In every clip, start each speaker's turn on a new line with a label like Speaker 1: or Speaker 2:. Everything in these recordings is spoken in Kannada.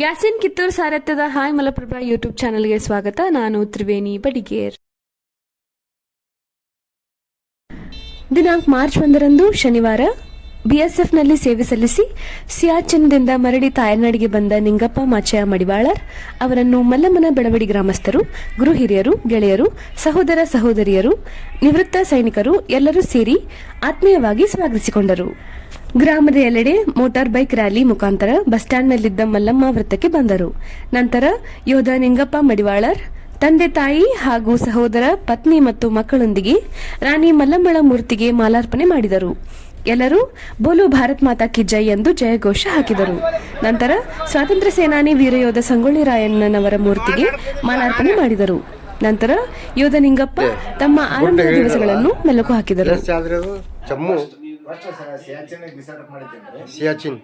Speaker 1: ಯಾಸಿನ್ ಕಿತ್ತೂರ್ ಸಾರಥ್ಯದ ಹಾಯ್ ಮಲಪ್ರಭಾ ಯೂಟ್ಯೂಬ್ ಚಾನೆಲ್ಗೆ ಸ್ವಾಗತ. ನಾನು ತ್ರಿವೇಣಿ ಬಡಿಗೇರ್. ದಿನಾಂಕ ಮಾರ್ಚ್ 1ರಂದು ಶನಿವಾರ ಬಿಎಸ್ಎಫ್ನಲ್ಲಿ ಸೇವೆ ಸಲ್ಲಿಸಿ ಸಿಯಾಚಿನ್ದಿಂದ ಮರಳಿ ತಾಯ್ನಾಡಿಗೆ ಬಂದ ನಿಂಗಪ್ಪ ಮಾಚಯ್ಯ ಮಡಿವಾಳರ್ ಅವರನ್ನು ಮಲ್ಲಮ್ಮನ ಬೆಳವಡಿ ಗ್ರಾಮಸ್ಥರು, ಗೃಹ ಹಿರಿಯರು, ಗೆಳೆಯರು, ಸಹೋದರ ಸಹೋದರಿಯರು, ನಿವೃತ್ತ ಸೈನಿಕರು ಎಲ್ಲರೂ ಸೇರಿ ಆತ್ಮೀಯವಾಗಿ ಸ್ವಾಗತಿಸಿಕೊಂಡರು. ಗ್ರಾಮದ ಎಲ್ಲೆಡೆ ಮೋಟಾರ್ ಬೈಕ್ ರ್ಯಾಲಿ ಮುಖಾಂತರ ಬಸ್ ಸ್ಟ್ಯಾಂಡ್ನಲ್ಲಿದ್ದ ಮಲ್ಲಮ್ಮ ವೃತ್ತಕ್ಕೆ ಬಂದರು. ನಂತರ ಯೋಧ ನಿಂಗಪ್ಪ ಮಡಿವಾಳರ್ ತಂದೆ ತಾಯಿ ಹಾಗೂ ಸಹೋದರ, ಪತ್ನಿ ಮತ್ತು ಮಕ್ಕಳೊಂದಿಗೆ ರಾಣಿ ಮಲ್ಲಮ್ಮಳ ಮೂರ್ತಿಗೆ ಮಾಲಾರ್ಪಣೆ ಮಾಡಿದರು. ಎಲ್ಲರೂ ಬೋಲು ಭಾರತ್ ಮಾತಾ ಕಿ ಜೈ ಎಂದು ಜಯಘೋಷ ಹಾಕಿದರು. ನಂತರ ಸ್ವಾತಂತ್ರ್ಯ ಸೇನಾನಿ ವೀರಯೋಧ ಸಂಗೊಳ್ಳಿ ರಾಯಣ್ಣನವರ ಮೂರ್ತಿಗೆ ಮಾಲಾರ್ಪಣೆ ಮಾಡಿದರು. ನಂತರ ಯೋಧ ನಿಂಗಪ್ಪ ತಮ್ಮ ಆರಂಭದ ದಿವಸಗಳನ್ನು ಮೆಲುಕು ಹಾಕಿದರು.
Speaker 2: ಸಿಯಾಚಿನ್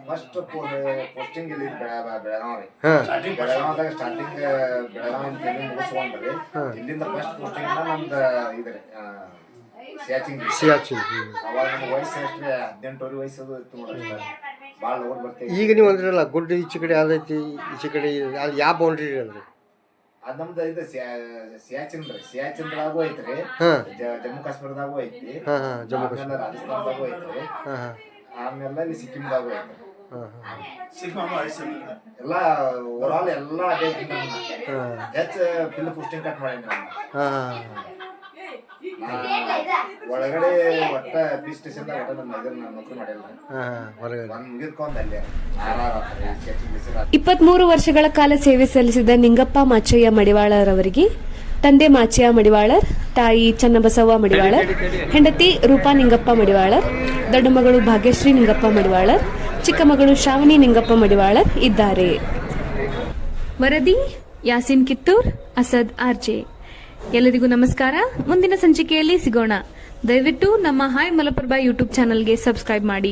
Speaker 3: ಫಸ್ಟ್ ಪೋಸ್ಟಿಂಗ್ ಇಲ್ಲಿ ಬೆಳಗಾವದಾಗ ಸ್ಟಾರ್ಟಿಂಗ್ ಬೆಳಗಾವಿ ಮುಗಿಸ್ಕೊಂಡ್ರಿ ಇಲ್ಲಿಂದ ಫಸ್ಟ್ ಪೋಸ್ಟಿಂಗ್ ನಮ್ದು ಇದ್ರಿ
Speaker 2: ಸಿಯಾಚಿನ್.
Speaker 3: ಅವಾಗ ನಮ್ಮ ವಯಸ್ಸು ಅಷ್ಟೇ 18 ವಯಸ್ಸದು ಇತ್ತು ನೋಡ್ರಿ. ಭಾಳ ಓಡ್ ಬರ್ತೇವೆ.
Speaker 2: ಈಗ ನೀವು ಅಂದ್ರಲ್ಲ ಗುಡ್ಡ ಈಚೆ ಕಡೆ ಯಾವ್ದೈತಿ, ಈಚೆ ಕಡೆ ಅಲ್ಲಿ ಯಾವ ಬೌಂಡ್ರಿ ಅಲ್ರಿ?
Speaker 3: ಅದ್ ನಮ್ದು ಇದು ಸಿಯಾಚಿನ್ ರೀ. ಸಿಯಾಚಿನ್ದಾಗೂ ಐತ್ರಿ, ಜಮ್ಮು ಕಾಶ್ಮೀರದಾಗೂ ಐತಿ, ಆಮೇಲೆ ರಾಜಸ್ಥಾನದಾಗೂ ಐತ್ರಿ, ಆಮೇಲೆ ಇಲ್ಲಿ ಸಿಕ್ಕಿಂದಾಗೂ ಐತ್ರಿ. ಎಲ್ಲ ಓವರಾಲ್ ಎಲ್ಲ ಅದೇ ಹೆಚ್ಚು ಫಿಲ್ ಪೋಸ್ಟಿಂಗ್ ಕಟ್ ಮಾಡಿ ಒಳಗಡೆ ಒಟ್ಟ ಪೀಸ್ ಸ್ಟೇಷನ್ ನೌಕರಿ ಮಾಡಿಲ್ಲ.
Speaker 1: 23 ವರ್ಷಗಳ ಕಾಲ ಸೇವೆ ಸಲ್ಲಿಸಿದ ನಿಂಗಪ್ಪ ಮಾಚಯ್ಯ ಮಡಿವಾಳರ್ ಅವರಿಗೆ ತಂದೆ ಮಾಚಯ್ಯ ಮಡಿವಾಳರ್, ತಾಯಿ ಚನ್ನಬಸವ್ವ ಮಡಿವಾಳರ್, ಹೆಂಡತಿ ರೂಪಾ ನಿಂಗಪ್ಪ ಮಡಿವಾಳರ್, ದೊಡ್ಡ ಮಗಳು ಭಾಗ್ಯಶ್ರೀ ನಿಂಗಪ್ಪ ಮಡಿವಾಳರ್, ಚಿಕ್ಕ ಮಗಳು ಶ್ರಾವಣಿ ನಿಂಗಪ್ಪ ಮಡಿವಾಳರ್ ಇದ್ದಾರೆ. ವರದಿ ಯಾಸಿನ್ ಕಿತ್ತೂರ್, ಅಸದ್ ಆರ್ಜೆ. ಎಲ್ಲರಿಗೂ ನಮಸ್ಕಾರ. ಮುಂದಿನ ಸಂಚಿಕೆಯಲ್ಲಿ ಸಿಗೋಣ. ದಯವಿಟ್ಟು ನಮ್ಮ ಹಾಯ್ ಮಲಪ್ರಭಾ ಯೂಟ್ಯೂಬ್ ಚಾನೆಲ್ಗೆ ಸಬ್ಸ್ಕ್ರೈಬ್ ಮಾಡಿ.